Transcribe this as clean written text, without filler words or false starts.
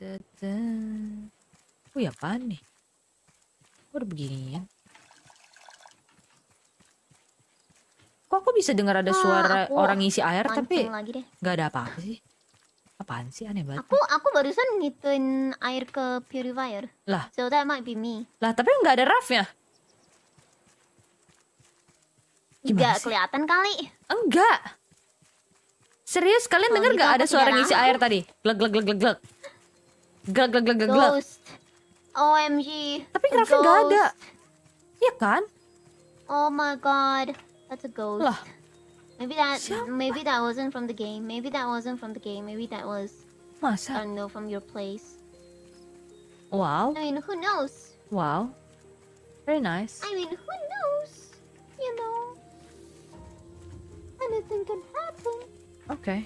Da-da. Wih, apaan nih? Kok udah beginian? Kok aku bisa dengar ada suara Aku orang ngisi air tapi mancing lagi deh. nggak ada apa-apa sih? Apaan sih, aneh banget. Aku barusan ngituin air ke purifier. Lah, So that might be me. lah tapi nggak ada rafnya. Gimana Gak sih? kelihatan kali. Enggak. Serius, kalian Kalau denger gitu nggak aku ada suara tidak ngisi tahu. air tadi? Glek glek glek glek glek. Glek glek glek glek glek. Ghost. OMG. Tapi a rafnya nggak ada. ghost. Iya kan? Oh my god. That's a ghost. Lah, Maybe that wasn't from the game. Maybe that wasn't from the game. Maybe that was I masa? don't know, from your place. Wow, I mean, who knows? wow. Very nice. I mean, who knows? You know, anything can happen. Oke.